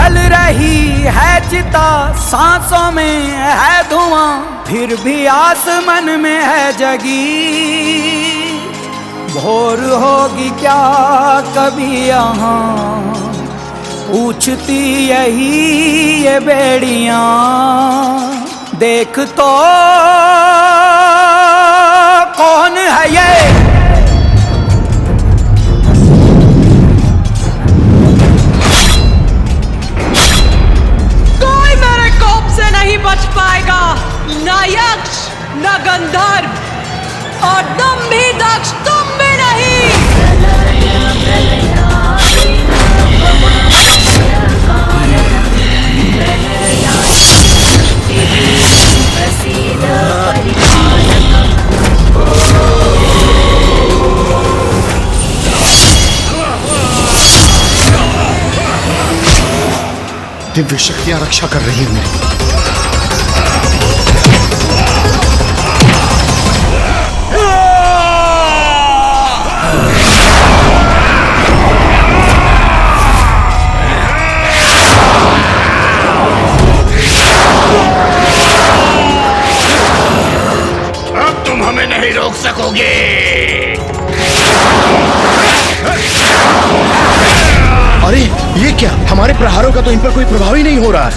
जल रही है चिता, सांसों में है धुआं, फिर भी आस मन में है जगी। भोर होगी क्या कभी यहाँ, पूछती यही ये बेड़ियां। देख तो कौन है ये, कोई मेरे कोप से नहीं बच पाएगा, न यक्ष न गंधर्व और तुम भी दक्ष, तुम भी नहीं। दिव्य शक्तियां रक्षा कर रही हैं मेरी। अब तुम हमें नहीं रोक सकोगे। अरे ये क्या, हमारे प्रहारों का तो इन पर कोई प्रभाव ही नहीं हो रहा है।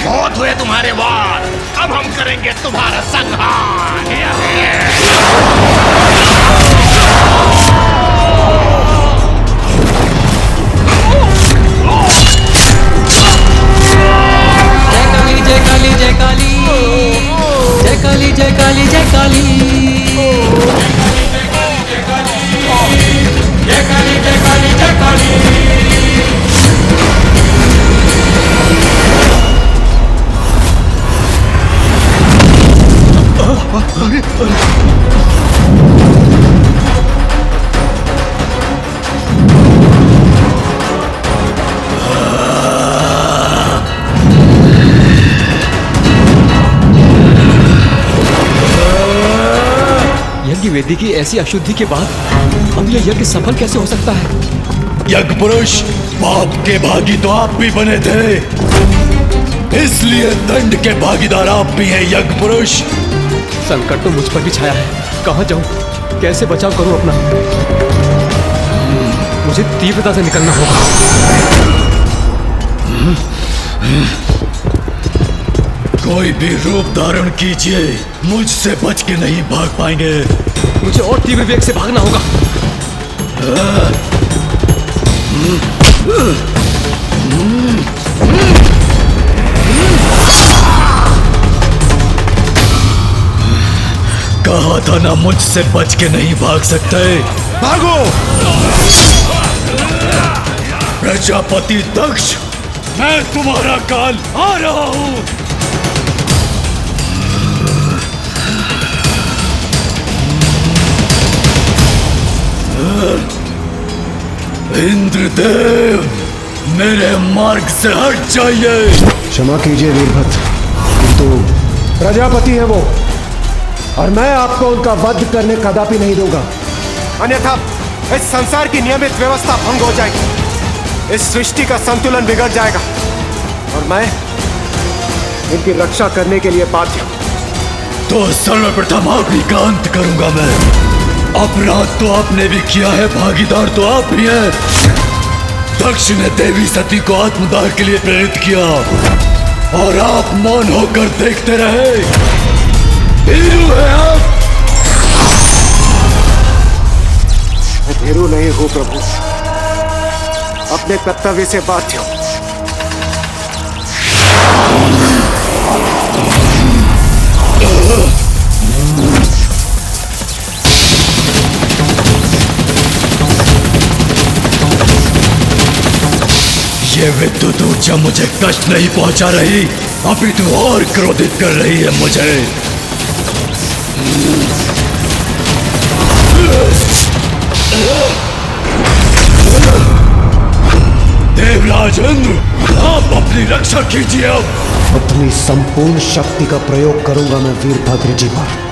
बहुत हुए तुम्हारे वार, अब हम करेंगे तुम्हारा संहार। जय काली जय काली जय काली, जय काली जय काली जय काली, जय काली जय काली जय काली। यज्ञ वेदी की ऐसी अशुद्धि के बाद अब यह यज्ञ सफल कैसे हो सकता है? यज्ञ पुरुष, पाप के भागी तो आप भी बने थे, इसलिए दंड के भागीदार आप भी हैं यज्ञ पुरुष। संकट तो मुझ पर भी छाया है, कहाँ जाऊं, कैसे बचाव करूं अपना? मुझे तीव्रता से निकलना होगा। कोई भी रूप धारण कीजिए, मुझसे बच के नहीं भाग पाएंगे। मुझे और तीव्र वेग से भागना होगा। कहा था ना, मुझसे बच के नहीं भाग सकते। भागो! प्रजापति दक्ष, मैं तुम्हारा काल आ रहा हूं। इंद्रदेव, मेरे मार्ग से हट जाइए। क्षमा कीजिए वीरभद्र, किंतु प्रजापति है वो, और मैं आपको उनका वध करने कदापि नहीं दूंगा। अन्यथा इस संसार की नियमित व्यवस्था भंग हो जाएगी, इस सृष्टि का संतुलन बिगड़ जाएगा, और मैं इनकी रक्षा करने के लिए बाध्य हूं। तो सर्वप्रथम आप ही का अंत करूंगा मैं। अपराध तो आपने भी किया है, भागीदार तो आप भी हैं। दक्ष ने देवी सती को आत्मदाह के लिए प्रेरित किया, और आप मौन होकर देखते रहे। भीरू है आप। मैं भीरू नहीं हूं प्रभु, अपने कर्तव्य से बाध्य हूं। ये विद्युत ऊर्जा मुझे कष्ट नहीं पहुंचा रही, अपितु और क्रोधित कर रही है मुझे। देवराज इंद्र, आप अपनी रक्षा कीजिए। अब अपनी संपूर्ण शक्ति का प्रयोग करूंगा मैं वीरभद्र जी पर।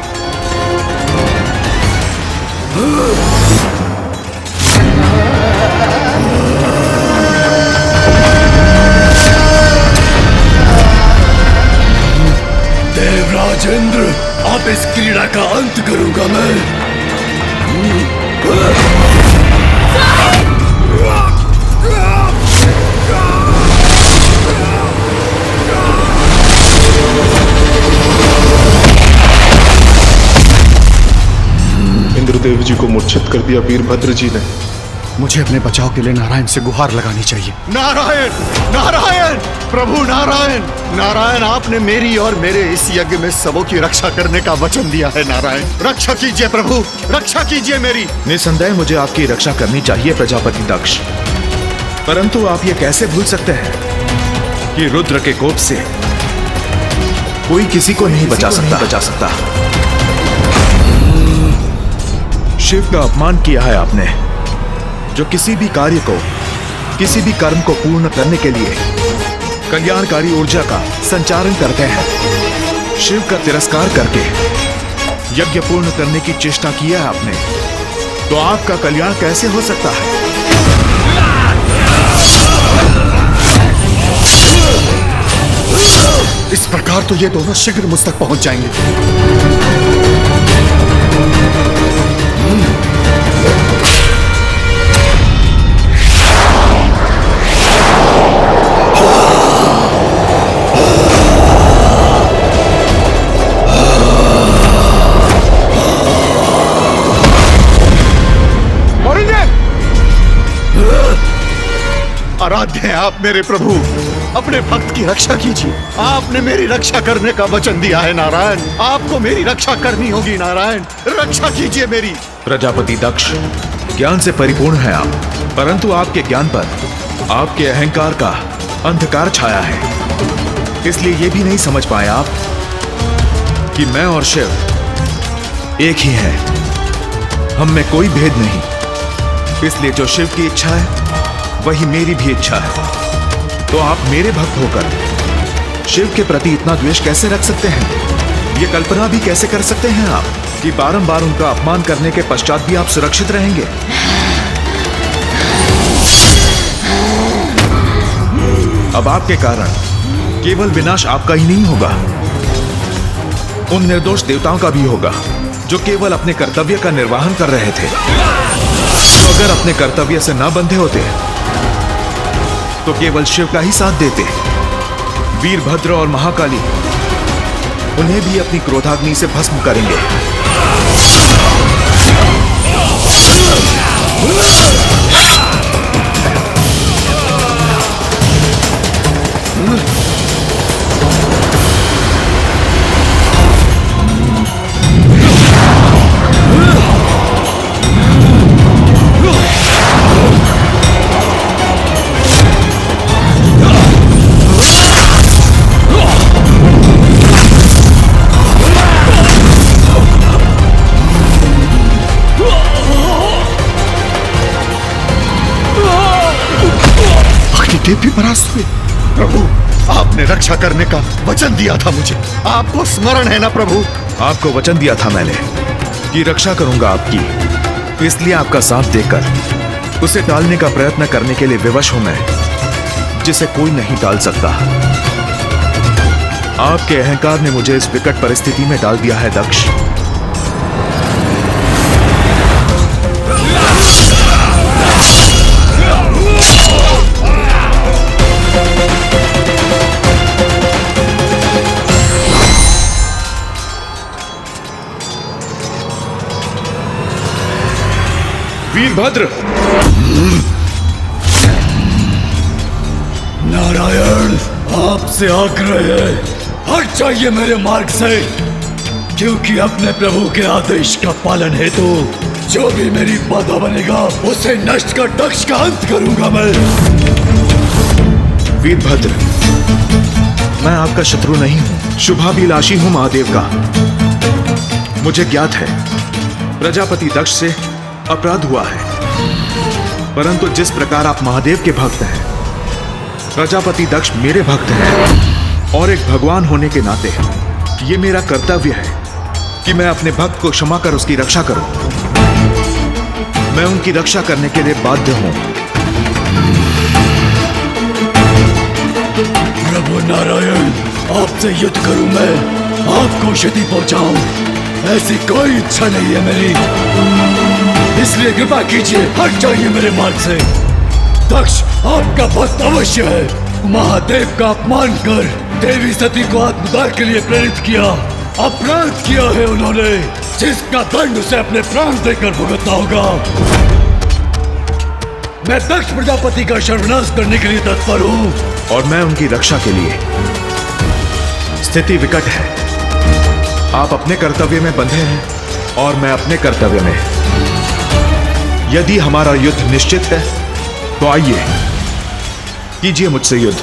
देव जी को मूर्छित कर दिया वीरभद्र जी ने। मुझे अपने बचाव के लिए नारायण से गुहार लगानी चाहिए। नारायण, नारायण, प्रभु नारायण, नारायण, आपने मेरी और मेरे इस यज्ञ में सबों की रक्षा करने का वचन दिया है। नारायण, रक्षा कीजिए प्रभु, रक्षा कीजिए मेरी। निसंदेह मुझे आपकी रक्षा करनी चाहिए प्रजापति दक्ष, परंतु आप ये कैसे भूल सकते हैं कि रुद्र के कोप से कोई किसी को नहीं बचा सकता। शिव का अपमान किया है आपने, जो किसी भी कार्य को, किसी भी कर्म को पूर्ण करने के लिए कल्याणकारी ऊर्जा का संचारण करते हैं। शिव का तिरस्कार करके यज्ञ पूर्ण करने की चेष्टा किया है आपने, तो आपका कल्याण कैसे हो सकता है? इस प्रकार तो ये दोनों शीघ्र मुझ तक पहुंच जाएंगे। आराध्य हैं आप मेरे प्रभु, अपने भक्त की रक्षा कीजिए। आपने मेरी रक्षा करने का वचन दिया है नारायण, आपको मेरी रक्षा करनी होगी। नारायण, रक्षा कीजिए मेरी। प्रजापति दक्ष, ज्ञान से परिपूर्ण है आप, परंतु आपके ज्ञान पर आपके अहंकार का अंधकार छाया है। इसलिए ये भी नहीं समझ पाए आप कि मैं और शिव एक ही हैं, हम में कोई भेद नहीं। इसलिए जो शिव की इच्छा है वही मेरी भी इच्छा है। तो आप मेरे भक्त होकर शिव के प्रति इतना द्वेष कैसे रख सकते हैं? ये कल्पना भी कैसे कर सकते हैं आप कि बारंबार उनका अपमान करने के पश्चात भी आप सुरक्षित रहेंगे? अब आपके कारण केवल विनाश आपका ही नहीं होगा, उन निर्दोष देवताओं का भी होगा जो केवल अपने कर्तव्य का निर्वहन कर रहे थे। तो अगर अपने कर्तव्य से न बंधे होते तो केवल शिव का ही साथ देते। वीरभद्र और महाकाली उन्हें भी अपनी क्रोधाग्नि से भस्म करेंगे। देव भी परास्त हुए। प्रभु, आपने रक्षा करने का वचन दिया था मुझे, आपको स्मरण है ना प्रभु? आपको वचन दिया था मैंने कि रक्षा करूंगा आपकी, इसलिए आपका साथ देकर उसे टालने का प्रयत्न करने के लिए विवश हूं मैं, जिसे कोई नहीं टाल सकता। आपके अहंकार ने मुझे इस विकट परिस्थिति में डाल दिया है दक्ष। वीरभद्र, नारायण, आपसे आग्रह है, हट जाइए मेरे मार्ग से, क्योंकि अपने प्रभु के आदेश का पालन हेतु जो भी मेरी बाधा बनेगा उसे नष्ट कर दक्ष का अंत करूंगा मैं। वीरभद्र, मैं आपका शत्रु नहीं हूं, शुभाभिलाषी हूं महादेव का। मुझे ज्ञात है प्रजापति दक्ष से अपराध हुआ है, परंतु जिस प्रकार आप महादेव के भक्त हैं, प्रजापति दक्ष मेरे भक्त हैं, और एक भगवान होने के नाते ये मेरा कर्तव्य है कि मैं अपने भक्त को क्षमा कर उसकी रक्षा करूं। मैं उनकी रक्षा करने के लिए बाध्य हूं। प्रभु नारायण, आपसे युद्ध करूं मैं, आपको क्षति पहुंचाऊं, ऐसी कोई इच्छा नहीं है मेरी, इसलिए कृपा कीजिए, हट जाइए मेरे मार्ग से। दक्ष आपका भक्त अवश्य है, महादेव का अपमान कर देवी सती को आत्मदाह के लिए प्रेरित किया, अपराध किया है उन्होंने। जिसका दंड उसे अपने प्राण देकर भुगतना होगा। मैं दक्ष प्रजापति का सर्वनाश करने के लिए तत्पर हूं। और मैं उनकी रक्षा के लिए। स्थिति विकट है। आप अपने कर्तव्य में बंधे हैं और मैं अपने कर्तव्य में। यदि हमारा युद्ध निश्चित है तो आइए कीजिए मुझसे युद्ध।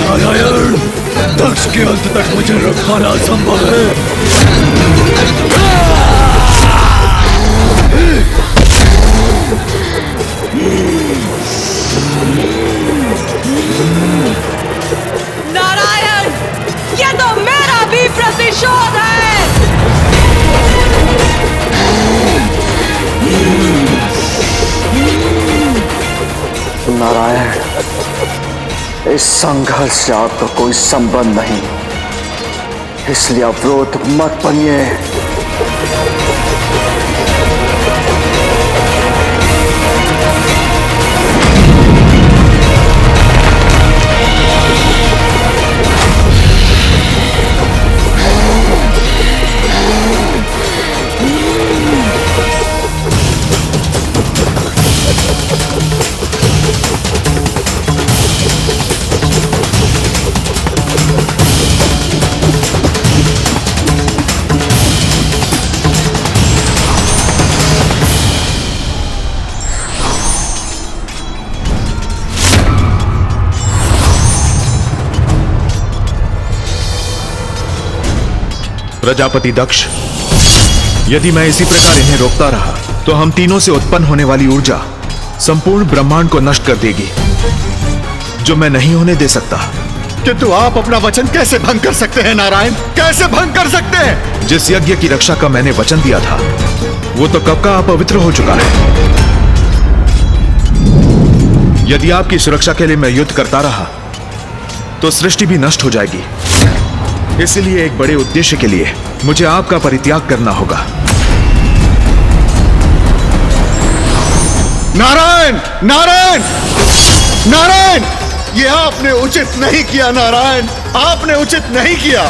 नारायण, दक्ष के अंत तक मुझे रख पाना असंभव है। नारायण, ये तो मेरा भी प्रतिशोध है। नारायण, इस संघर्ष से आपका कोई संबंध नहीं, इसलिए अवरोध मत बनिए। प्रजापति दक्ष, यदि मैं इसी प्रकार इन्हें रोकता रहा तो हम तीनों से उत्पन्न होने वाली ऊर्जा संपूर्ण ब्रह्मांड को नष्ट कर देगी, जो मैं नहीं होने दे सकता। किंतु आप अपना वचन कैसे भंग कर सकते हैं नारायण? कैसे भंग कर सकते हैं? जिस यज्ञ की रक्षा का मैंने वचन दिया था वो तो कब का अपवित्र हो चुका है। यदि आपकी सुरक्षा के लिए मैं युद्ध करता रहा तो सृष्टि भी नष्ट हो जाएगी। इसलिए एक बड़े उद्देश्य के लिए मुझे आपका परित्याग करना होगा। नारायण, नारायण, नारायण, ये आपने उचित नहीं किया नारायण, आपने उचित नहीं किया।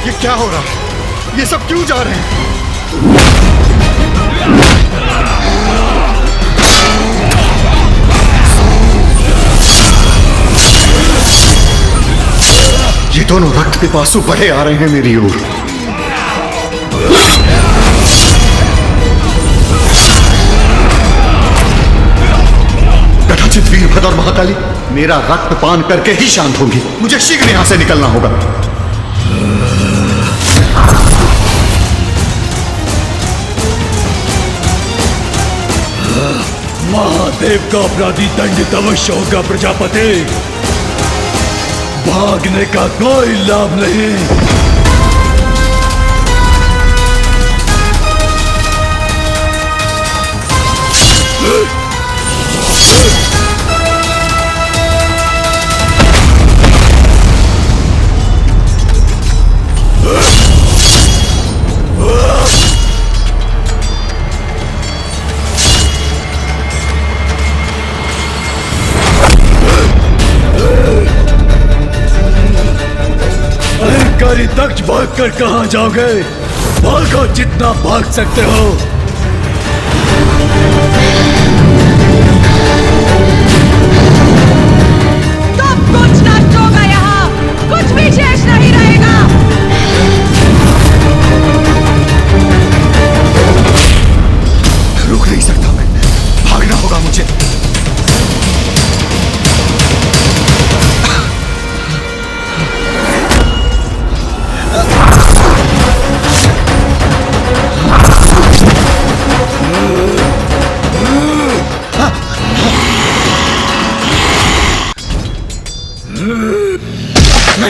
ये क्या हो रहा है? ये सब क्यों जा रहे हैं? ये दोनों रक्त पिपासु बढ़े आ रहे हैं मेरी ओर। कदाचित वीरभद्र और महाकाली मेरा रक्त पान करके ही शांत होंगी। मुझे शीघ्र यहां से निकलना होगा। महादेव का अपराधी दंडित अवश्य होगा प्रजापति। भागने का कोई लाभ नहीं। अहंकारी दक्ष भाग कर कहां जाओगे? भागो जितना भाग सकते हो। सब कुछ नष्ट होगा, यहाँ कुछ भी शेष नहीं रहेगा। रुक नहीं सकता मैं, भागना होगा मुझे।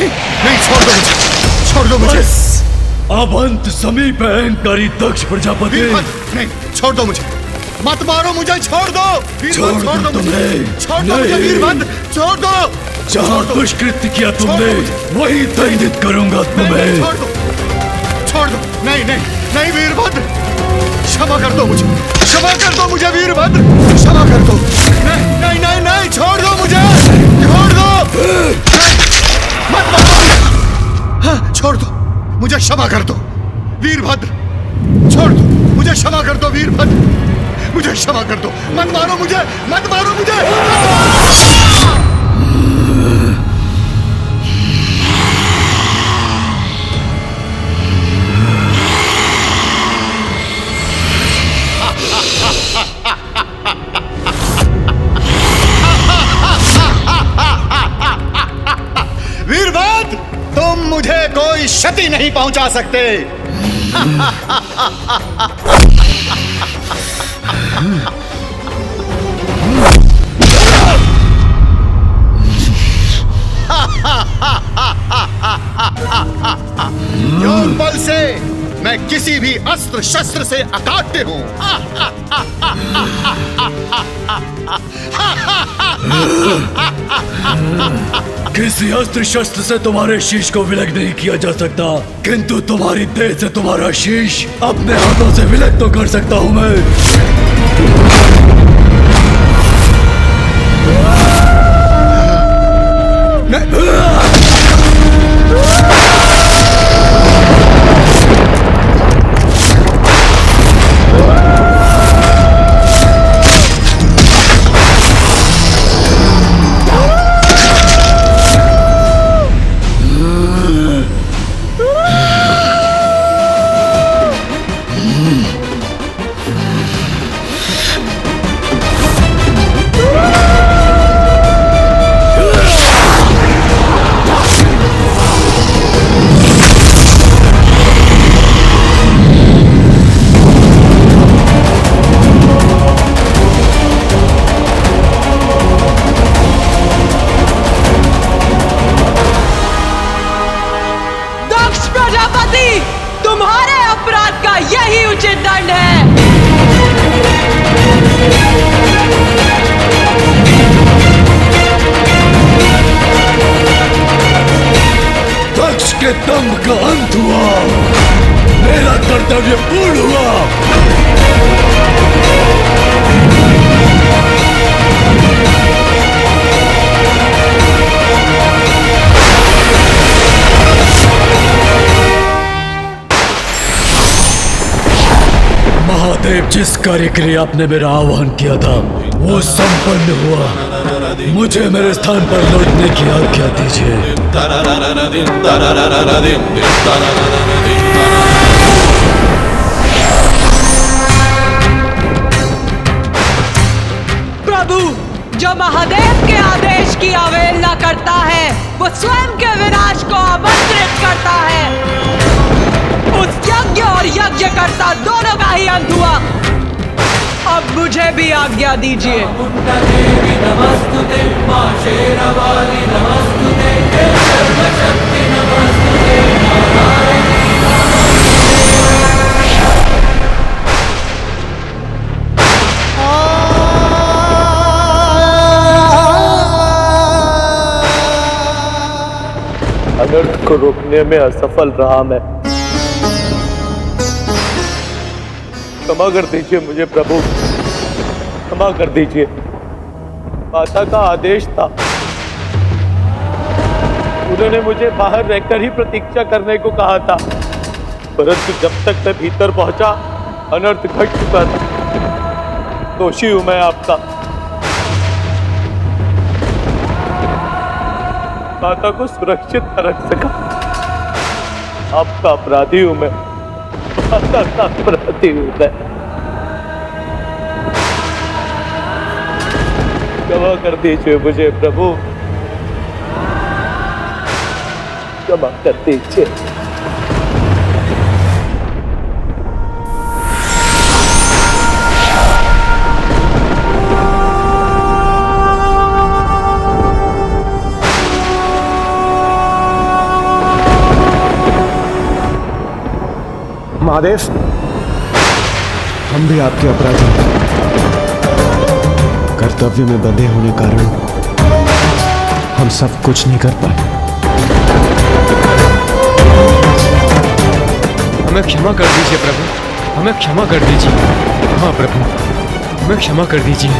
नहीं नहीं, छोड़ दो मुझे, छोड़ दो मुझे। अब अंत समीप है अहंकारी दक्ष प्रजापति। नहीं, छोड़ दो मुझे, मत मारो मुझे, छोड़ दो वीरभद्र, छोड़ दो मुझे, छोड़ दो मुझे वीरभद्र, छोड़ दो। जहाँ दुष्कृत्य किया तुमने वही दंडित करूंगा तुम्हें। छोड़ दो, नहीं नहीं नहीं वीरभद्र, क्षमा कर दो मुझे, क्षमा कर दो मुझे वीरभद्र, क्षमा कर दो। नहीं नहीं नहीं नहीं, छोड़ दो मुझे, छोड़ दो, मत मारो, हाँ, छोड़ दो मुझे, क्षमा कर दो वीरभद्र, छोड़ दो मुझे, क्षमा कर दो वीरभद्र, मुझे क्षमा कर दो, मत मारो मुझे, मत मारो मुझे। वीरभद्र, तुम मुझे कोई क्षति नहीं पहुंचा सकते। योग बल से मैं किसी भी अस्त्र शस्त्र से अकाट्य हूं। किसी अस्त्र शस्त्र से तुम्हारे शीश को विलग नहीं किया जा सकता, किंतु तुम्हारी देह से तुम्हारा शीश अपने हाथों से विलग तो कर सकता हूं मैं। तुम्हारे अपराध का यही उचित दंड है। दक्ष के दंभ का अंत हुआ, मेरा कर्तव्य पूर्ण हुआ। महादेव, जिस कार्य के लिए आपने मेरा आह्वान किया था वो संपन्न हुआ। मुझे मेरे स्थान पर लौटने की आज्ञा दीजिए। प्रभु, जो महादेव के आदेश की अवहेलना करता है वो स्वयं के विनाश को आमंत्रित करता है। उस यज्ञ और यज्ञकर्ता दोनों का ही अंत हुआ। अब मुझे भी आज्ञा दीजिए। अनर्थ को रोकने में असफल रहा मैं। क्षमा कर दीजिए मुझे प्रभु, क्षमा कर दीजिए। माता का आदेश था, उन्होंने मुझे बाहर रहकर ही प्रतीक्षा करने को कहा था, परंतु जब तक मैं भीतर पहुंचा अनर्थ घट चुका था। दोषी हूं मैं आपका। माता को सुरक्षित न रख सका, आपका अपराधी हूं मैं, माता का अपराधी हूं मैं। क्षमा कर दीजिए मुझे प्रभु, क्षमा कर दीजिए। महादेव, हम भी आपके अपराधी हैं। कर्तव्य में बंधे होने कारण हम सब कुछ नहीं कर पाए। हमें क्षमा कर दीजिए प्रभु, हमें क्षमा कर दीजिए। हाँ प्रभु, हमें क्षमा कर दीजिए।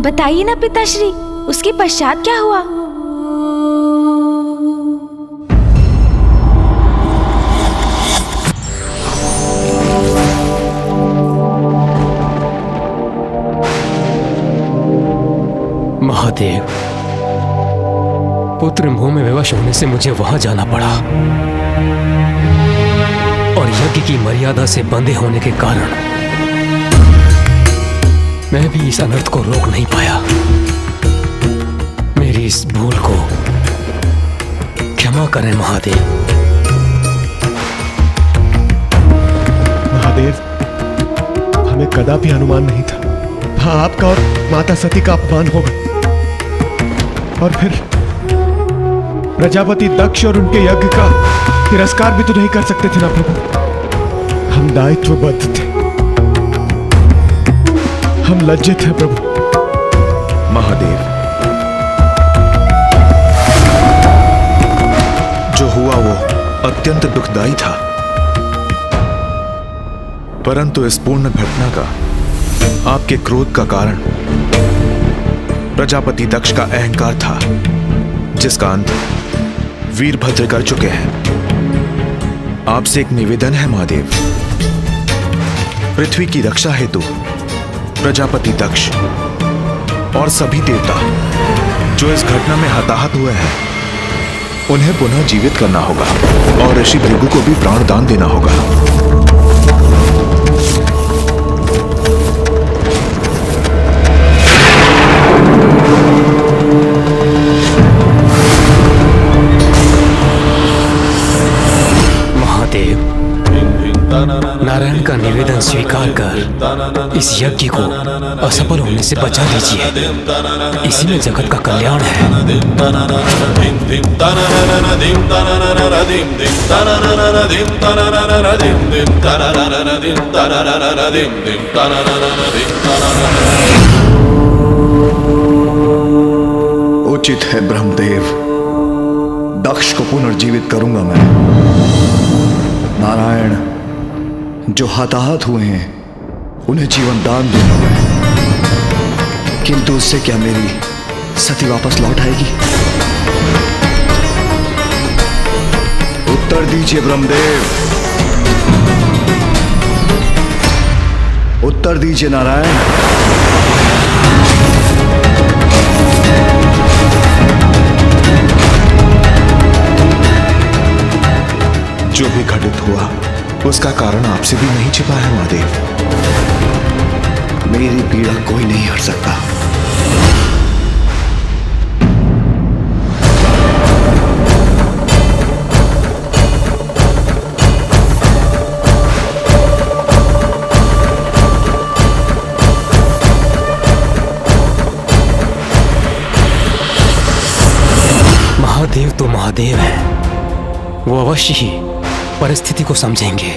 बताइए ना पिताश्री, उसके पश्चात क्या हुआ? महादेव, पुत्र मोह में विवश होने से मुझे वहां जाना पड़ा और यज्ञ की मर्यादा से बंधे होने के कारण मैं भी इस अनर्थ को रोक नहीं पाया। मेरी इस भूल को क्षमा करें महादेव। महादेव, हमें कदापि अनुमान नहीं था। हाँ, आपका और माता सती का अपमान होगा और फिर प्रजापति दक्ष और उनके यज्ञ का तिरस्कार भी तो नहीं कर सकते थे ना प्रभु। हम दायित्वबद्ध थे, हम लज्जित हैं प्रभु। महादेव, जो हुआ वो अत्यंत दुखदाई था, परंतु इस पूर्ण घटना का आपके क्रोध का कारण प्रजापति दक्ष का अहंकार था, जिसका अंत वीरभद्र कर चुके हैं। आपसे एक निवेदन है महादेव, पृथ्वी की रक्षा हेतु प्रजापति दक्ष और सभी देवता जो इस घटना में हताहत हुए हैं, उन्हें पुनः जीवित करना होगा और ऋषि भृगु को भी प्राणदान देना होगा। नारायण का निवेदन स्वीकार कर इस यज्ञ को असफल होने से बचा लीजिए। इसी में जगत का कल्याण है। उचित है ब्रह्मदेव, दक्ष को पुनर्जीवित करूंगा मैं। नारायण, जो हताहत हुए हैं उन्हें जीवन दान दूंगा मैं, किंतु उससे क्या मेरी सती वापस लौट आएगी? उत्तर दीजिए ब्रह्मदेव, उत्तर दीजिए नारायण। जो भी घटित हुआ उसका कारण आपसे भी नहीं छिपा है महादेव। मेरी पीड़ा कोई नहीं हट सकता। महादेव तो महादेव है, वो अवश्य ही परिस्थिति को समझेंगे।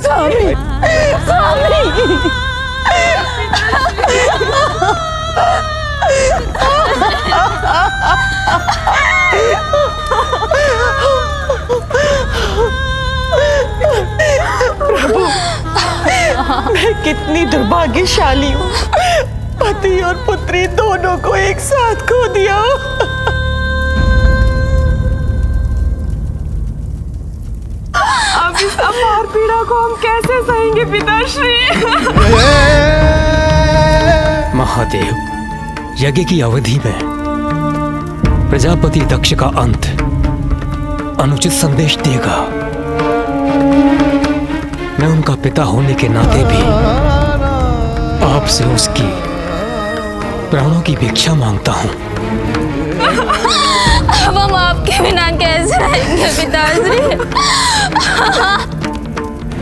स्वामी, स्वामी। प्रभु, मैं कितनी दुर्भाग्यशाली हूँ, पति और पुत्री दोनों को एक साथ खो दिया। अब इस अपार पीड़ा को हम कैसे सहेंगे पिताश्री? महादेव, यज्ञ की अवधि में प्रजापति दक्ष का अंत अनुचित संदेश देगा। मैं उनका पिता होने के नाते भी आपसे उसकी प्राणों की भिक्षा मांगता हूँ। अब हम आपके बिना कैसे रहेंगे पिताश्री?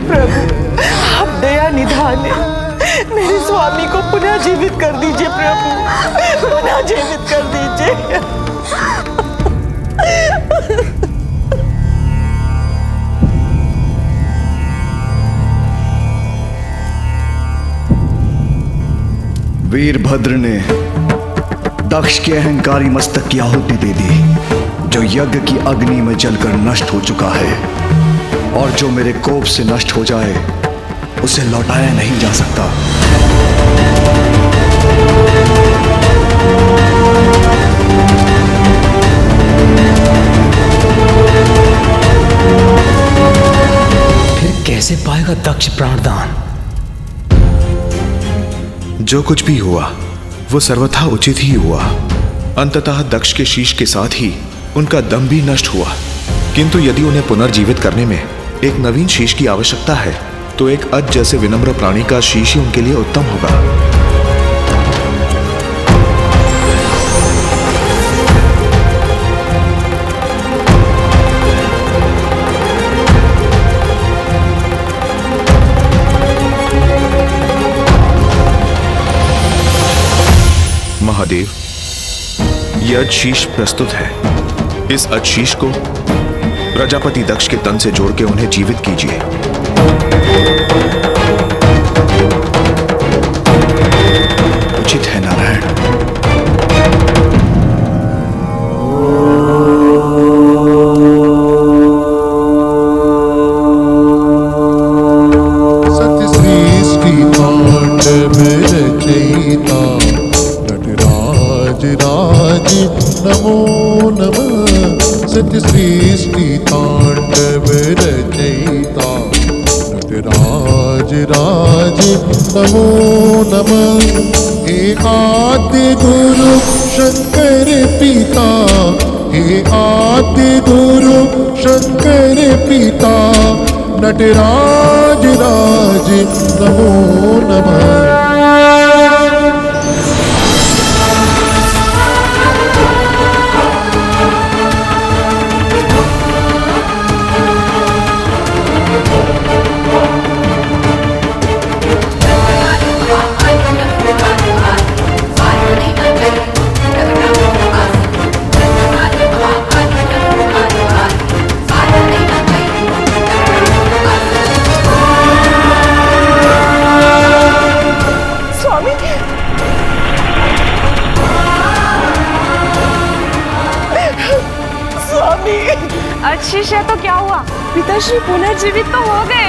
प्रभु, आप दया निधान है। मेरे स्वामी को पुनः जीवित कर दीजिए प्रभु, पुनः जीवित कर दीजिए। वीरभद्र ने दक्ष के अहंकारी मस्तक की आहुति दे दी, जो यज्ञ की अग्नि में जलकर नष्ट हो चुका है, और जो मेरे कोप से नष्ट हो जाए उसे लौटाया नहीं जा सकता। फिर कैसे पाएगा दक्ष प्राणदान? जो कुछ भी हुआ वो सर्वथा उचित ही हुआ। अंततः दक्ष के शीश के साथ ही उनका दम भी नष्ट हुआ। किंतु यदि उन्हें पुनर्जीवित करने में एक नवीन शीश की आवश्यकता है तो एक अज जैसे विनम्र प्राणी का शीश ही उनके लिए उत्तम होगा। महादेव, यह अजशीष प्रस्तुत है। इस अजशीष को प्रजापति दक्ष के तन से जोड़ के उन्हें जीवित कीजिए। उचित है नारायण। नमो नमः सत्य सृष्टि तांडव रचयिता नटराज राज नमो नमः। हे आद्य गुरु शंकर पिता, हे आद्य गुरु शंकर पिता नटराज राज नमो नमः। अजशीष है तो क्या हुआ? पिताश्री पुनर्जीवित तो हो गए।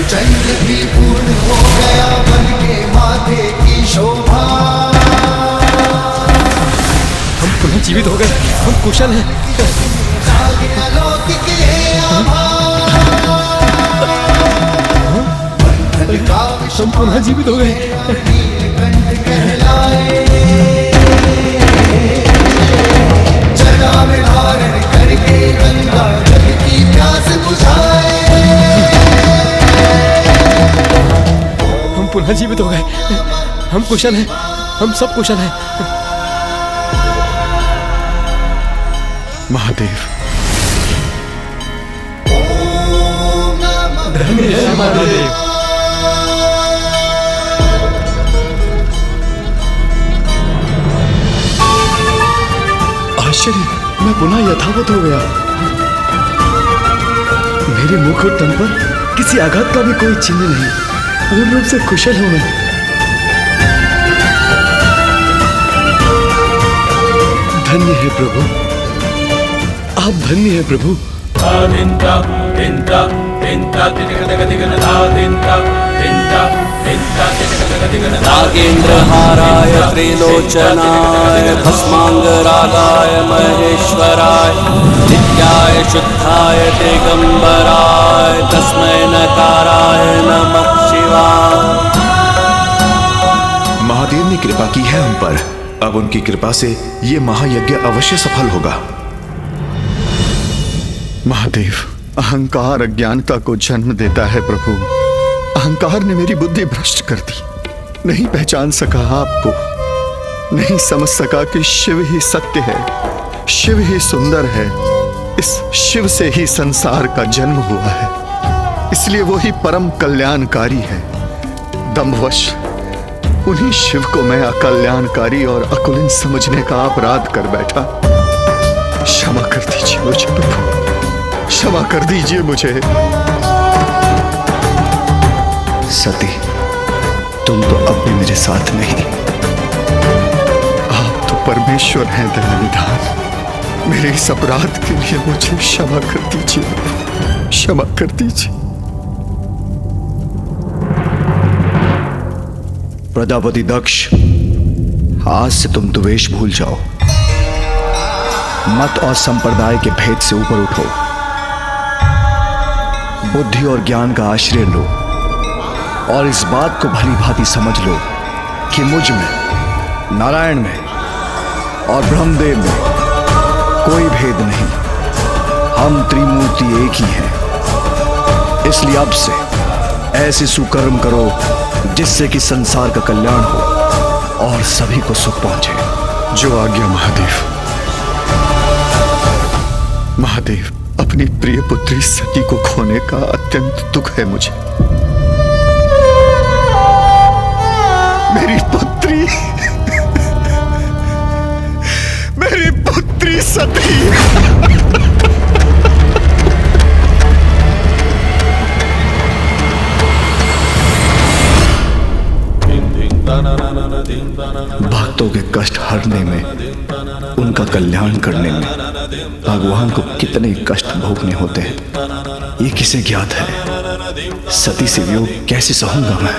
चंद्र भी पूर्ण हो गया बन के माथे की शोभा। हम पुनः जीवित हो गए, हम कुशल हैं। हम पुनः जीवित हो गए। जटा में धारण करके गंगा जल की प्यास बुझाए। हम पुनः जीवित हो गए, हम कुशल हैं, हम सब कुशल हैं। महादेव, धन्य है महादेव। आश्चर्य, मैं पुनः यथावत हो गया। मेरे मुख और तन पर किसी आघात का भी कोई चिन्ह नहीं। पूर्ण रूप से कुशल हूं मैं। धन्य है प्रभु, आप धन्य है प्रभु। नागेन्द्रहाराय त्रिलोचनाय भस्मांगरागाय महेश्वराय नित्याय शुद्धाय दिगंबराय तस्मै नकाराय नमः शिवाय। महादेव ने कृपा की है हम पर, अब उनकी कृपा से ये महायज्ञ अवश्य सफल होगा। महादेव, अहंकार अज्ञानता को जन्म देता है प्रभु। अहंकार ने मेरी बुद्धि भ्रष्ट कर दी। नहीं पहचान सका आपको, नहीं समझ सका कि शिव ही सत्य है, शिव ही सुंदर है। इस शिव से ही संसार का जन्म हुआ है, इसलिए वो ही परम कल्याणकारी है। दंभवश उन्हीं शिव को मैं अकल्याणकारी और अकुलिन समझने का अपराध कर बैठा। क्षमा कर दीजिए मुझे प्रभु, क्षमा कर दीजिए मुझे। सती, तुम तो अब भी मेरे साथ नहीं। आप तो परमेश्वर हैं दया निधान। मेरे इस अपराध के लिए मुझे क्षमा कर दीजिए, क्षमा कर दीजिए। प्रजापति दक्ष, आज से तुम द्वेष भूल जाओ, मत और संप्रदाय के भेद से ऊपर उठो, बुद्धि और ज्ञान का आश्रय लो और इस बात को भली भांति समझ लो कि मुझ में, नारायण में और ब्रह्मदेव में कोई भेद नहीं। हम त्रिमूर्ति एक ही हैं। इसलिए अब से ऐसे सुकर्म करो जिससे कि संसार का कल्याण हो और सभी को सुख पहुंचे। जो आज्ञा महादेव। महादेव, अपनी प्रिय पुत्री सती को खोने का अत्यंत दुख है मुझे। मेरी पुत्री, मेरी पुत्री सती। भक्तों के कष्ट हरने में, उनका कल्याण करने में भगवान को कितने कष्ट भोगने होते हैं, ये किसे ज्ञात है। सती से वियोग कैसे सहूंगा मैं।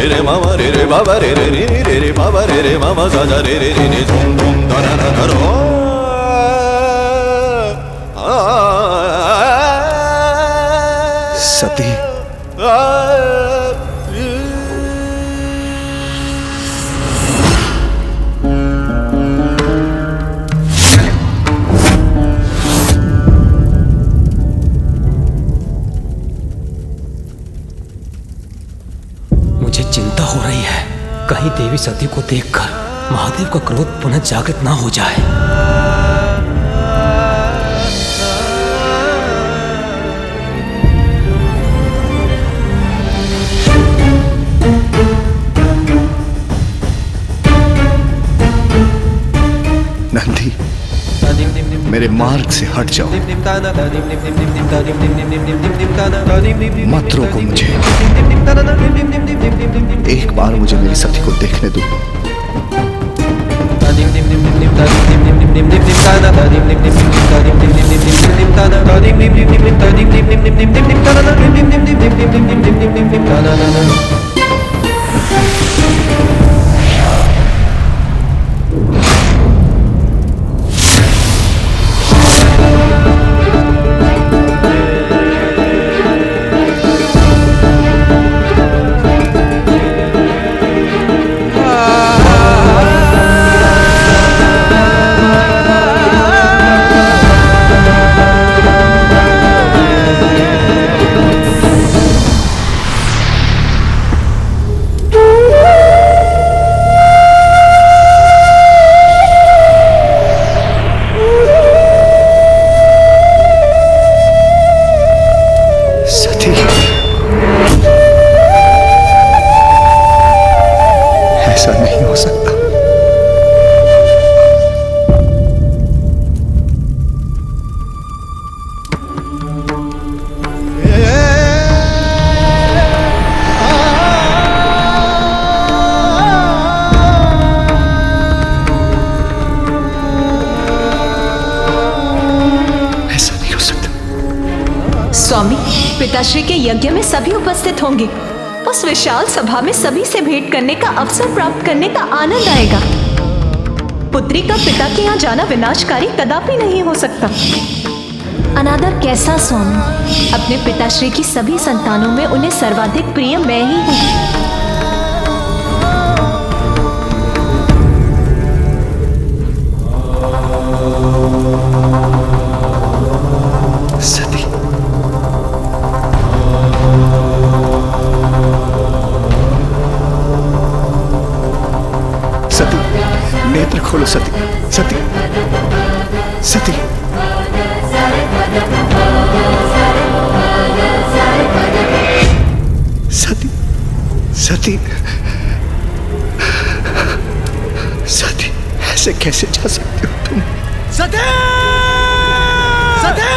रे मामा रे रे बाबा रे रे रे रे रे बाबा रे रे मामा साजा रे रे रे धूम धूम धरा धरो। सती, मुझे चिंता हो रही है, कहीं देवी सती को देखकर महादेव का क्रोध पुनः जागृत ना हो जाए। नंदी, मेरे मार्ग से हट जाओ, मत रोको मुझे। एक बार मुझे मेरी सती को देखने दो। स्वामी, पिताश्री के यज्ञ में सभी उपस्थित होंगे। उस विशाल सभा में सभी से भेंट करने का अवसर प्राप्त करने का आनंद आएगा। पुत्री का पिता के यहाँ जाना विनाशकारी कदापि नहीं हो सकता। अनादर कैसा स्वामी? अपने पिताश्री की सभी संतानों में उन्हें सर्वाधिक प्रिय मैं ही हूँ। सती, सती, नेत्र खोलो सती, सती, सती। सती, सती, सती, ऐसे कैसे जा सकते हो तुम? सती! सती!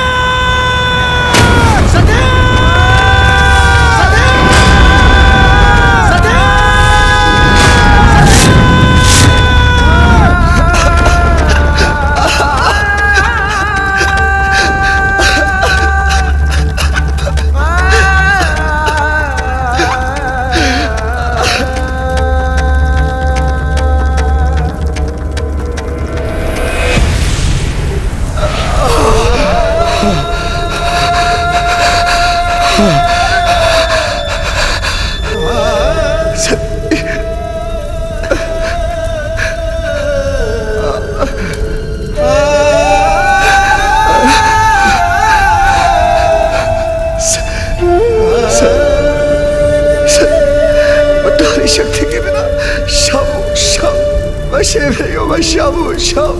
शक्ति के बिना शाबू शाबू बशे में यो बशाबू शाब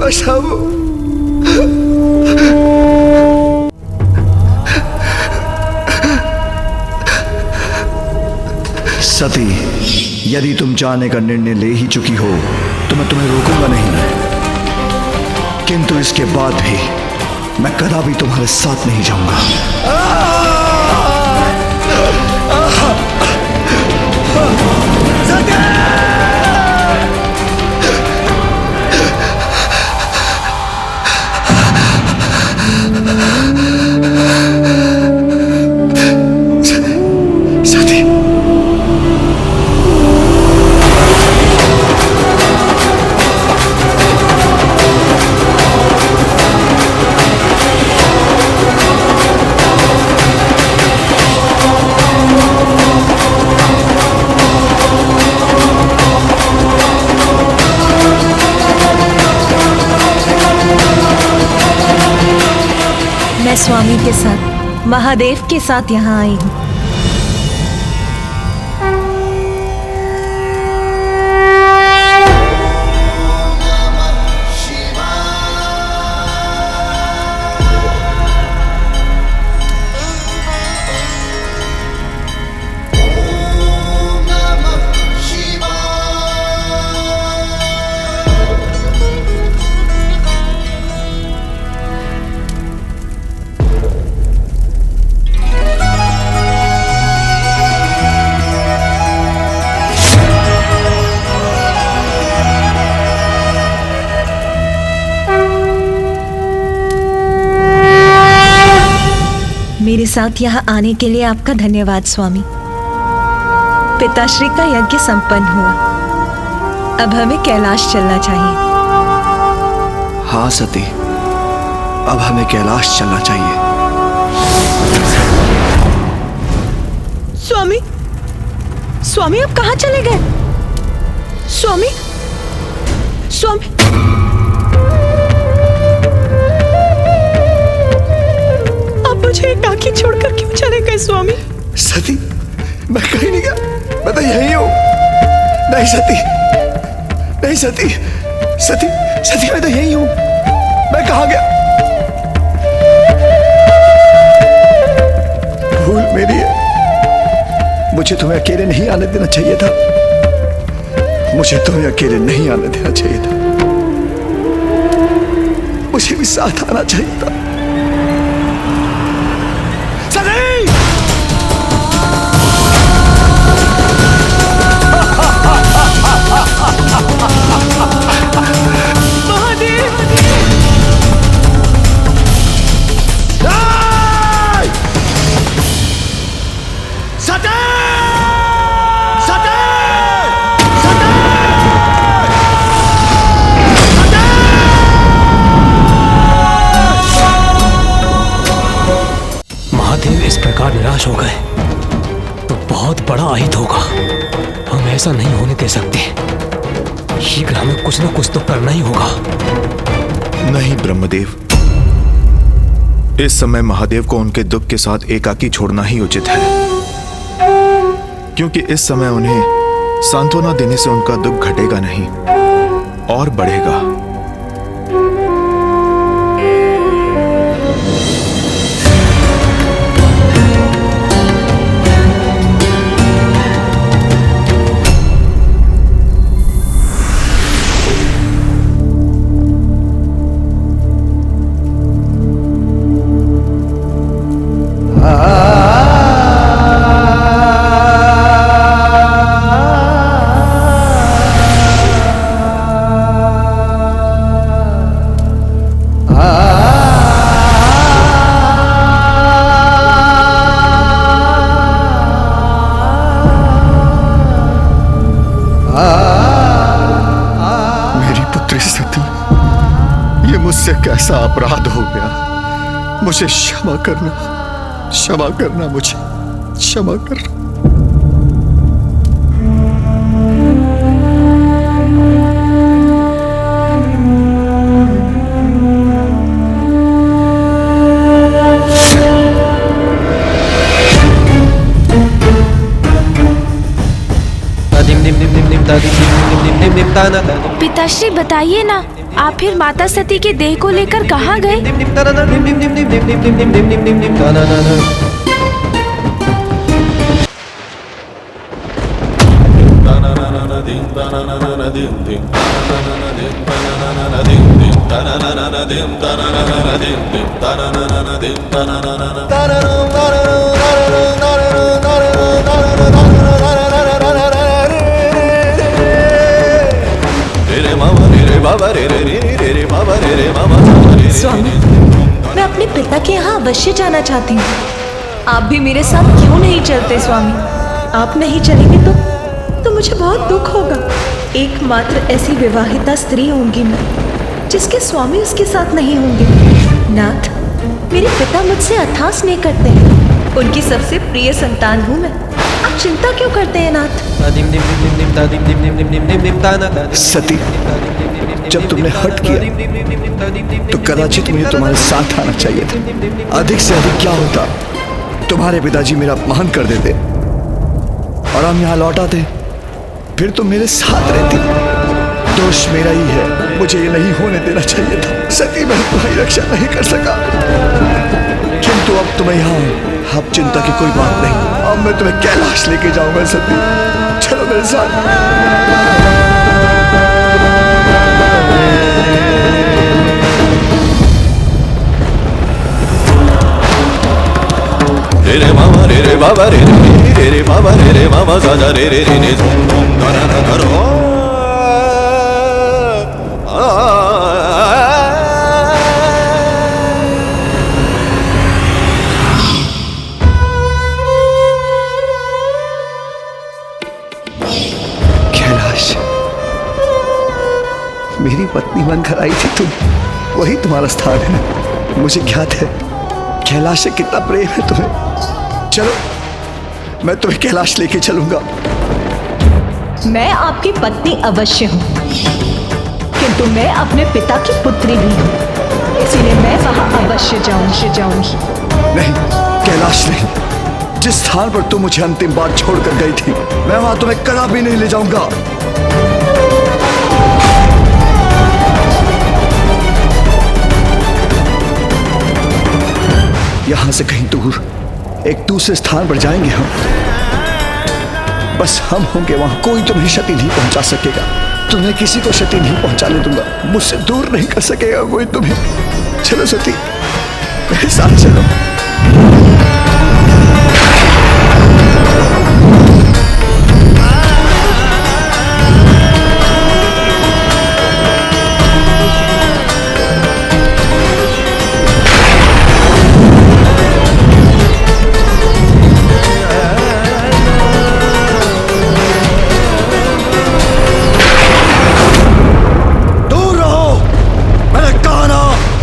बशाबू। सती, यदि तुम जाने का निर्णय ले ही चुकी हो तो मैं तुम्हें रोकूंगा नहीं, किंतु इसके बाद भी मैं कदापि तुम्हारे साथ नहीं जाऊंगा। मैं स्वामी के साथ, महादेव के साथ यहाँ आई हूँ। मेरे साथ यहाँ आने के लिए आपका धन्यवाद स्वामी। पिताश्री का यज्ञ संपन्न हुआ, अब हमें कैलाश चलना चाहिए। हाँ सती, अब हमें कैलाश चलना चाहिए। स्वामी, स्वामी आप कहाँ चले गए? स्वामी, स्वामी, मुझे एकाकी छोड़कर क्यों चले गए स्वामी? सती, मैं कहीं नहीं गया, मैं तो यही हूँ। नहीं सती, नहीं सती, सती, सती मैं तो यही हूँ, मैं कहाँ गया? भूल मेरी है, मुझे तुम्हें अकेले नहीं आने देना चाहिए था, मुझे तुम्हें अकेले नहीं आने देना चाहिए था, मुझे भी साथ आना चाहिए था। महादेव! विनाश हो गए तो बहुत बड़ा अहित होगा। हम ऐसा नहीं होने दे सकते। शीघ्र हमें कुछ न कुछ तो करना ही होगा। नहीं ब्रह्मदेव, इस समय महादेव को उनके दुख के साथ एकाकी छोड़ना ही उचित है, क्योंकि इस समय उन्हें सांत्वना देने से उनका दुख घटेगा नहीं और बढ़ेगा। मुझसे कैसा अपराध हो गया। मुझे क्षमा करना, मुझे क्षमा करना। पिताश्री बताइए ना, आप फिर माता सती के देह को लेकर कहाँ गए? स्वामी, मैं अपने पिता के यहाँ अवश्य जाना चाहती हूँ। आप भी मेरे साथ क्यों नहीं चलते स्वामी? आप नहीं चलेंगे तो मुझे बहुत दुख होगा। एकमात्र ऐसी विवाहिता स्त्री होंगी मैं जिसके स्वामी उसके साथ नहीं होंगे। नाथ, मेरे पिता मुझसे अथाह स्नेह करते हैं। उनकी सबसे प्रिय संतान हूँ मैं। आप चिंता क्यों करते हैं नाथ? सती, जब तुमने हट किया तो कदाचित मुझे तुम्हारे साथ आना चाहिए था। अधिक से अधिक क्या होता, तुम्हारे पिताजी मेरा अपमान कर देते और हम यहाँ लौट आते, फिर तुम मेरे साथ रहती। दोष मेरा ही है, मुझे ये नहीं होने देना चाहिए था। सती, मैं तुम्हारी रक्षा नहीं कर सका, किंतु अब तुम्हें यहाँ, अब चिंता की कोई बात नहीं। अब मैं तुम्हें कैलाश लेके जाऊंगा सती, चलो मेरे साथ। रे मामा रे रे बाबा रे रे रे बाबा रे मामा साजा रे रे रे ने धूम धूम धना ना करो। कैलाश, मेरी पत्नी बनकर आई थी तुम, वही तुम्हारा स्थान है। मुझे ज्ञात है कैलाश से कितना प्रेम है तुम्हें। चलो, मैं तुम्हें कैलाश लेके चलूंगा। मैं आपकी पत्नी अवश्य हूँ, किंतु मैं अपने पिता की पुत्री भी हूँ, इसीलिए मैं वहां अवश्य जाऊंगी। नहीं कैलाश नहीं, जिस स्थान पर तुम मुझे अंतिम बार छोड़कर गई थी, मैं वहां तुम्हें कदापि नहीं ले जाऊंगा। यहां से कहीं दूर एक दूसरे स्थान पर जाएंगे हम। बस हम होंगे वहां, कोई तुम्हें क्षति नहीं पहुंचा सकेगा। तुम्हें किसी को क्षति नहीं पहुंचाने दूंगा, मुझसे दूर नहीं कर सकेगा कोई तुम्हें। चलो सती, मेरे साथ चलो।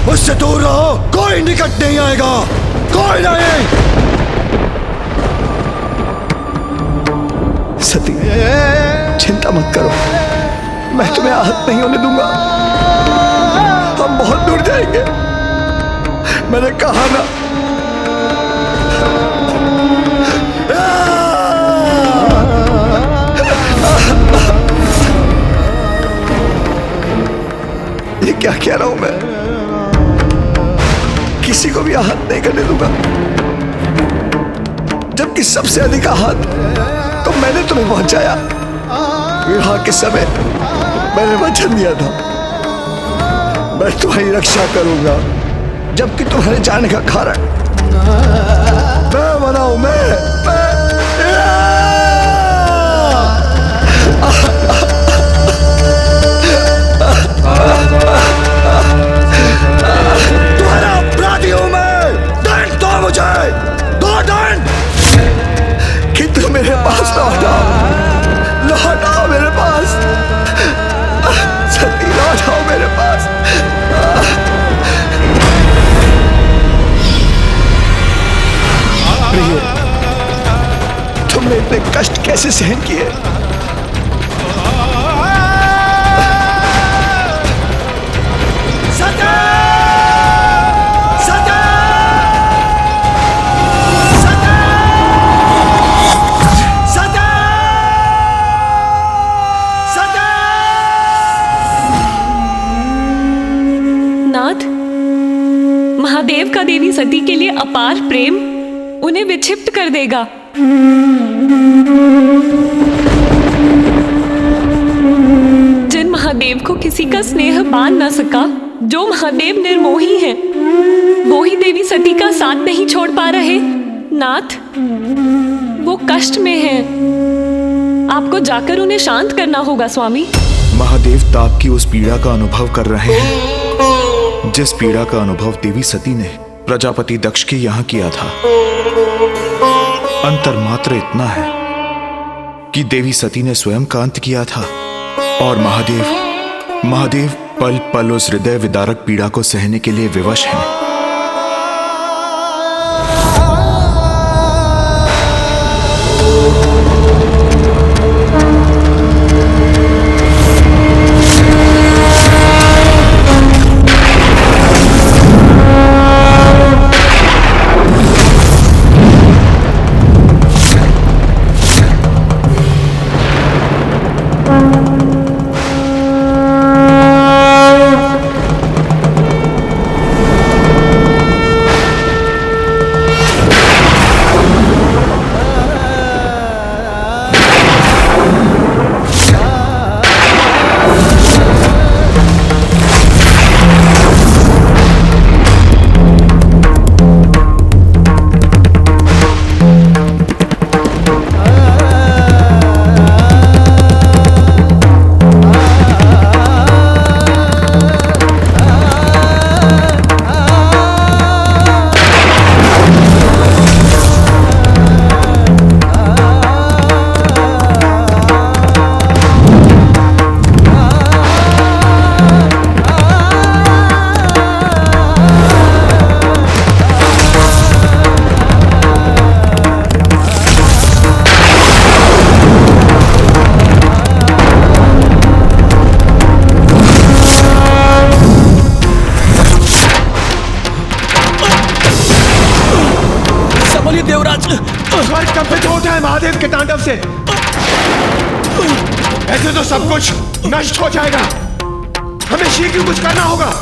मुझसे दूर रहो, कोई निकट नहीं आएगा, कोई नहीं। सती, चिंता मत करो, मैं तुम्हें आहत नहीं होने दूंगा। हम बहुत दूर जाएंगे, मैंने कहा ना। ये क्या कह रहा हूं मैं? किसी को भी आहत नहीं करने दूंगा, जबकि सबसे अधिक आहत तो मैंने तुम्हें पहुंचाया। विवाह के समय मैंने वचन दिया था, मैं तुम्हारी रक्षा करूंगा, जबकि तुम्हारे जाने का कारण मैं बनाऊं। तुम्हारा अपराधी हूं मैं। दंड दो मुझे, दो दंड कि तुम मेरे पास लौटाओ मेरे पास, सती लौटाओ मेरे पास। प्रिय, तुमने इतने कष्ट कैसे सहन किए? महादेव का देवी सती के लिए अपार प्रेम उन्हें विक्षिप्त कर देगा। जिन महादेव को किसी का स्नेह बांध न सका, जो महादेव निर्मोही हैं, वो ही देवी सती का साथ नहीं छोड़ पा रहे। नाथ, वो कष्ट में हैं, आपको जाकर उन्हें शांत करना होगा स्वामी। महादेव ताप की उस पीड़ा का अनुभव कर रहे हैं जिस पीड़ा का अनुभव देवी सती ने प्रजापति दक्ष के यहां किया था। अंतर मात्र इतना है कि देवी सती ने स्वयं का अंत किया था और महादेव पल पल उस हृदय विदारक पीड़ा को सहने के लिए विवश हैं। स्वर्ग कंपित होता है महादेव के तांडव से। ऐसे तो सब कुछ नष्ट हो जाएगा, हमें शीघ्र कुछ करना होगा।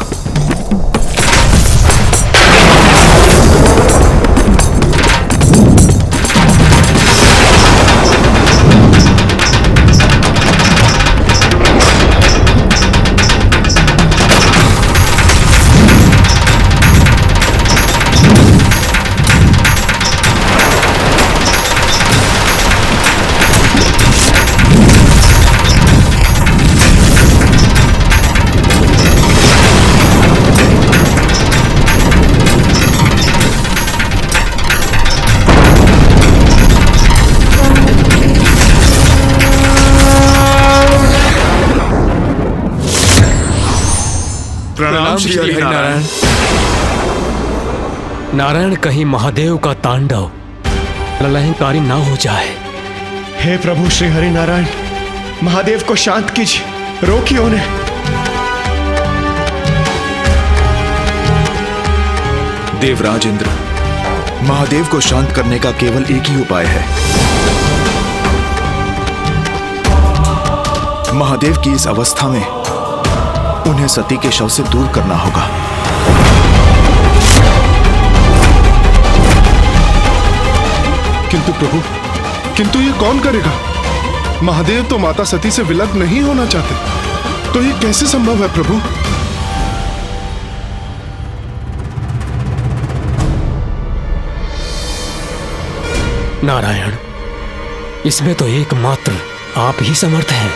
प्रणाम श्री हरिनारायण। नारायण, कहीं महादेव का तांडव प्रलयकारी ना हो जाए। हे प्रभु श्री हरि नारायण, महादेव को शांत कीजिए, रोकिए उन्हें। देवराज इंद्र, महादेव को शांत करने का केवल एक ही उपाय है। महादेव की इस अवस्था में उन्हें सती के शव से दूर करना होगा। किंतु प्रभु, किंतु ये कौन करेगा? महादेव तो माता सती से विलग नहीं होना चाहते, तो ये कैसे संभव है प्रभु? नारायण, इसमें तो एकमात्र आप ही समर्थ हैं।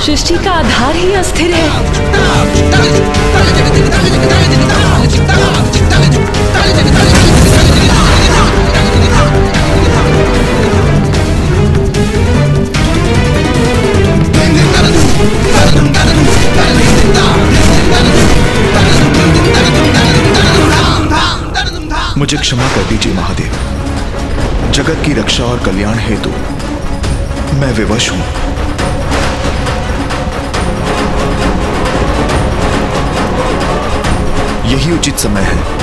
सृष्टि का आधार ही अस्थिर है। मुझे क्षमा कर दीजिए महादेव, जगत की रक्षा और कल्याण हेतु मैं विवश हूं। यही उचित समय है।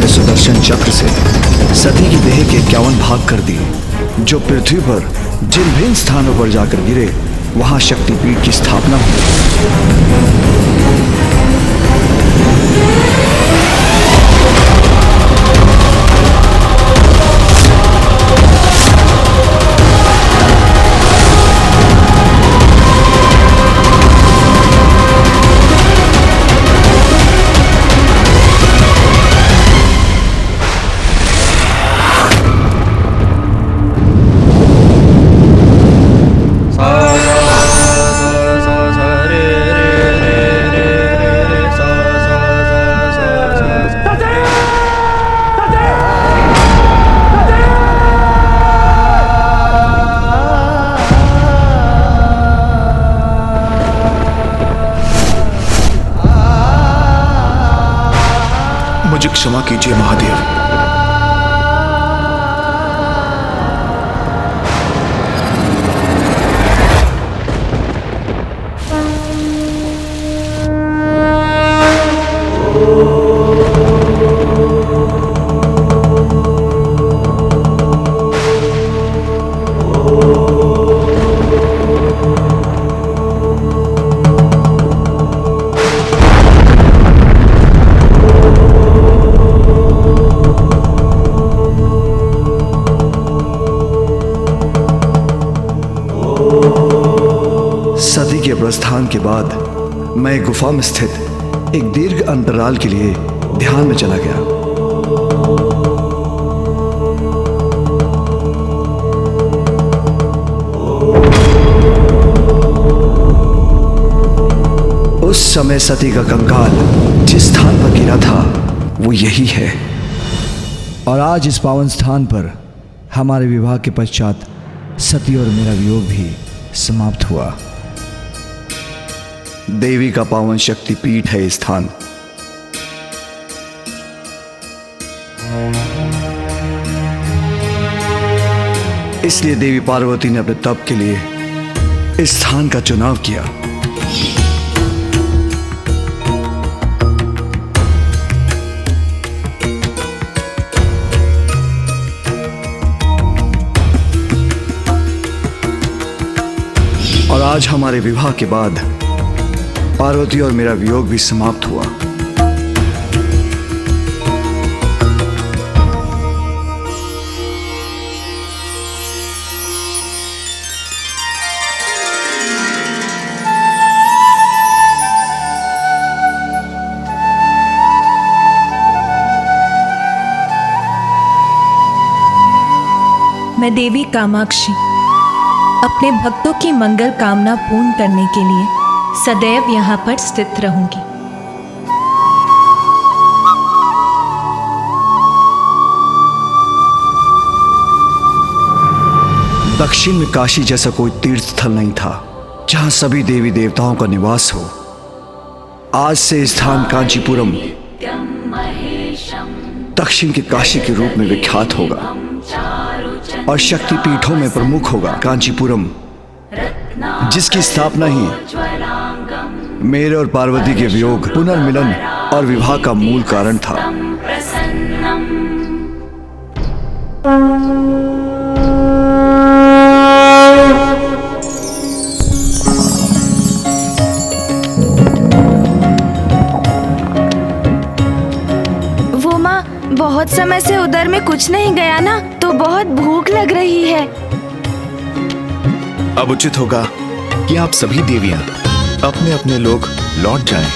सुदर्शन चक्र से सती की देह के 51 भाग कर दिए, जो पृथ्वी पर जिन भिन्न स्थानों पर जाकर गिरे वहां शक्तिपीठ की स्थापना हुई। मुझे क्षमा कीजिए महादेव। देवस्थान के बाद मैं गुफा में स्थित एक दीर्घ अंतराल के लिए ध्यान में चला गया। उस समय सती का कंकाल जिस स्थान पर गिरा था वो यही है। और आज इस पावन स्थान पर हमारे विवाह के पश्चात सती और मेरा वियोग भी समाप्त हुआ। देवी का पावन शक्ति पीठ है स्थान। इसलिए देवी पार्वती ने अपने तप के लिए इस स्थान का चुनाव किया। और आज हमारे विवाह के बाद पार्वती और मेरा वियोग भी समाप्त हुआ। मैं देवी कामाक्षी अपने भक्तों की मंगल कामना पूर्ण करने के लिए सदैव यहाँ पर स्थित रहूंगी। दक्षिण में काशी जैसा कोई तीर्थ स्थल नहीं था जहां सभी देवी देवताओं का निवास हो। आज से स्थान कांचीपुरम दक्षिण के काशी के रूप में विख्यात होगा और शक्ति पीठों में प्रमुख होगा कांचीपुरम, जिसकी स्थापना ही मेरे और पार्वती के वियोग, पुनर्मिलन और विवाह का मूल कारण था। वो माँ, बहुत समय से उधर में कुछ नहीं गया ना, तो बहुत भूख लग रही है। अब उचित होगा कि आप सभी देवियां अपने अपने लोग लौट जाएं।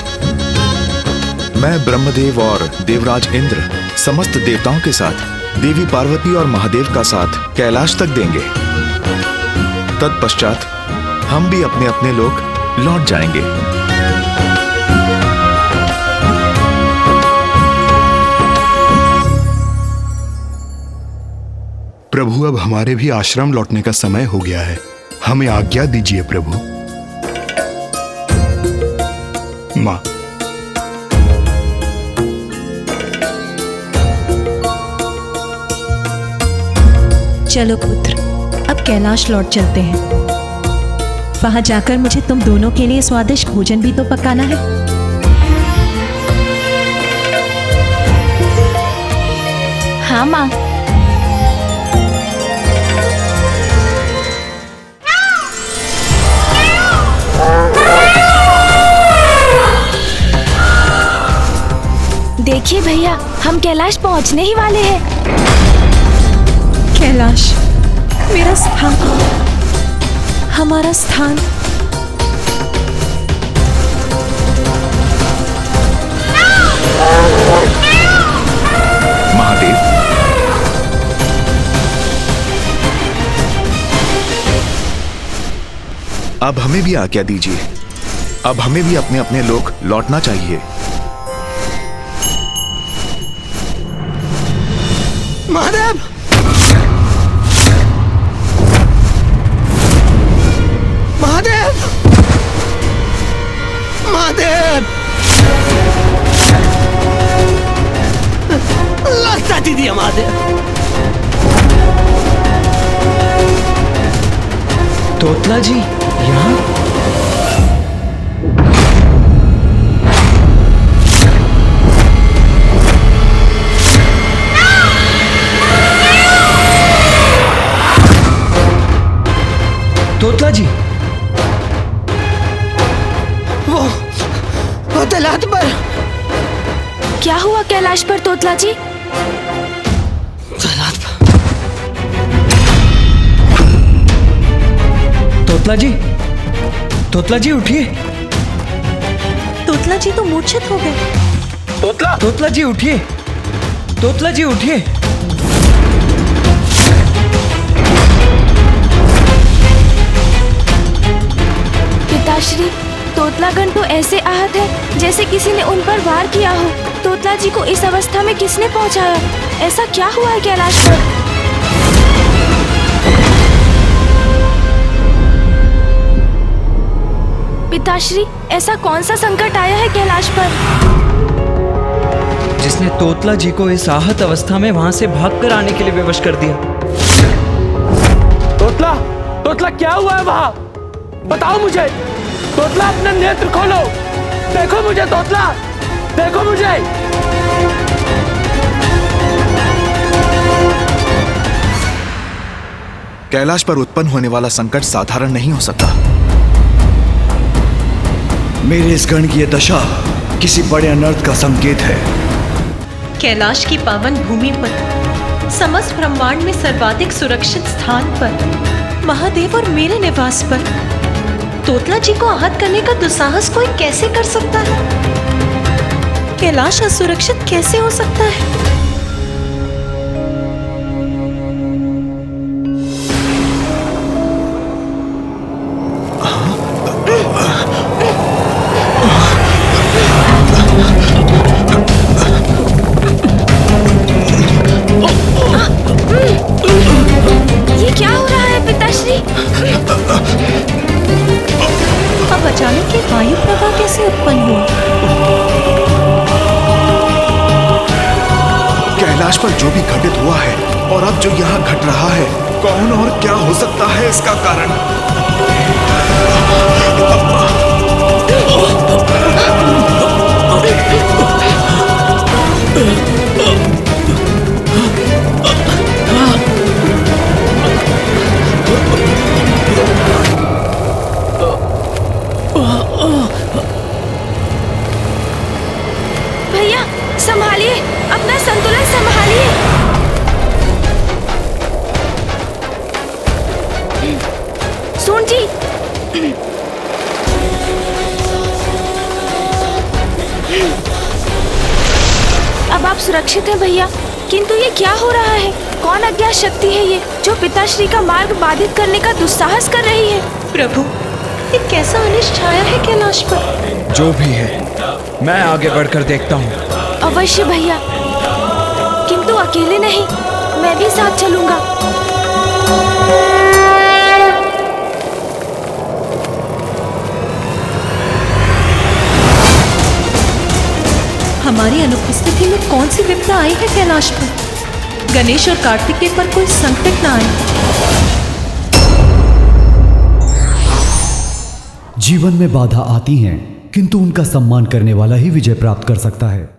मैं ब्रह्मदेव और देवराज इंद्र समस्त देवताओं के साथ देवी पार्वती और महादेव का साथ कैलाश तक देंगे। तत्पश्चात हम भी अपने अपने लोग लौट जाएंगे। प्रभु, अब हमारे भी आश्रम लौटने का समय हो गया है। हमें आज्ञा दीजिए प्रभु। माँ, चलो पुत्र, अब कैलाश लौट चलते हैं। वहां जाकर मुझे तुम दोनों के लिए स्वादिष्ट भोजन भी तो पकाना है। हाँ माँ। देखिए भैया, हम कैलाश पहुंचने ही वाले हैं। कैलाश, मेरा स्थान, हमारा स्थान। महादेव, अब हमें भी आज्ञा दीजिए। अब हमें भी अपने अपने लोग लौटना चाहिए। महादेव! महादेव! महादेव! लगता दीदी महादेव। तोतला जी यहाँ? तोतला जी, वो तलात पर। क्या हुआ कैलाश पर तोतला जी? तलात पर। तोतला जी, तोतला जी उठिए। तोतला जी तो मूर्छित हो गए। तोतला जी उठिए। तोतला जी उठिए। पिताश्री, तोतलागण तो ऐसे आहत है जैसे किसी ने उन पर वार किया हो। तोतला जी को इस अवस्था में किसने पहुंचाया? ऐसा क्या हुआ है कैलाश पर? पिताश्री, ऐसा कौन सा संकट आया है कैलाश पर जिसने तोतला जी को इस आहत अवस्था में वहां से भागकर आने के लिए विवश कर दिया? तोतला क्या हुआ है वहां? बताओ मुझे। तोतला, अपना नेत्र खोलो। देखो मुझे तोतला, देखो मुझे। कैलाश पर उत्पन्न होने वाला संकट साधारण नहीं हो सकता। मेरे इस गण की यह दशा किसी बड़े अनर्थ का संकेत है। कैलाश की पावन भूमि पर, समस्त ब्रह्मांड में सर्वाधिक सुरक्षित स्थान पर, महादेव और मेरे निवास पर तोतला जी को आहत करने का दुस्साहस कोई कैसे कर सकता है? कैलाश असुरक्षित कैसे हो सकता है? ये क्या हो रहा है पिताश्री? अब अचानक ये वायु प्रवाह कैसे उत्पन्न हुआ? कैलाश पर जो भी घटित हुआ है और अब जो यहाँ घट रहा है, कौन और क्या हो सकता है इसका कारण? भैया, संभालिए, अपना संतुलन संभालिए। सुन जी, अब आप सुरक्षित हैं भैया, किंतु ये क्या हो रहा है? कौन अज्ञात शक्ति है ये जो पिताश्री का मार्ग बाधित करने का दुस्साहस कर रही है? प्रभु, ये कैसा अनिष्ट छाया है कैलाश पर? जो भी है, मैं आगे बढ़कर देखता हूँ। अवश्य भैया, किंतु अकेले नहीं, मैं भी साथ चलूंगा। हमारी अनुपस्थिति में कौन सी विपदा आई है कैलाश पर? गणेश और कार्तिकेय पर कोई संकट न आए। जीवन में बाधा आती हैं, किंतु उनका सम्मान करने वाला ही विजय प्राप्त कर सकता है।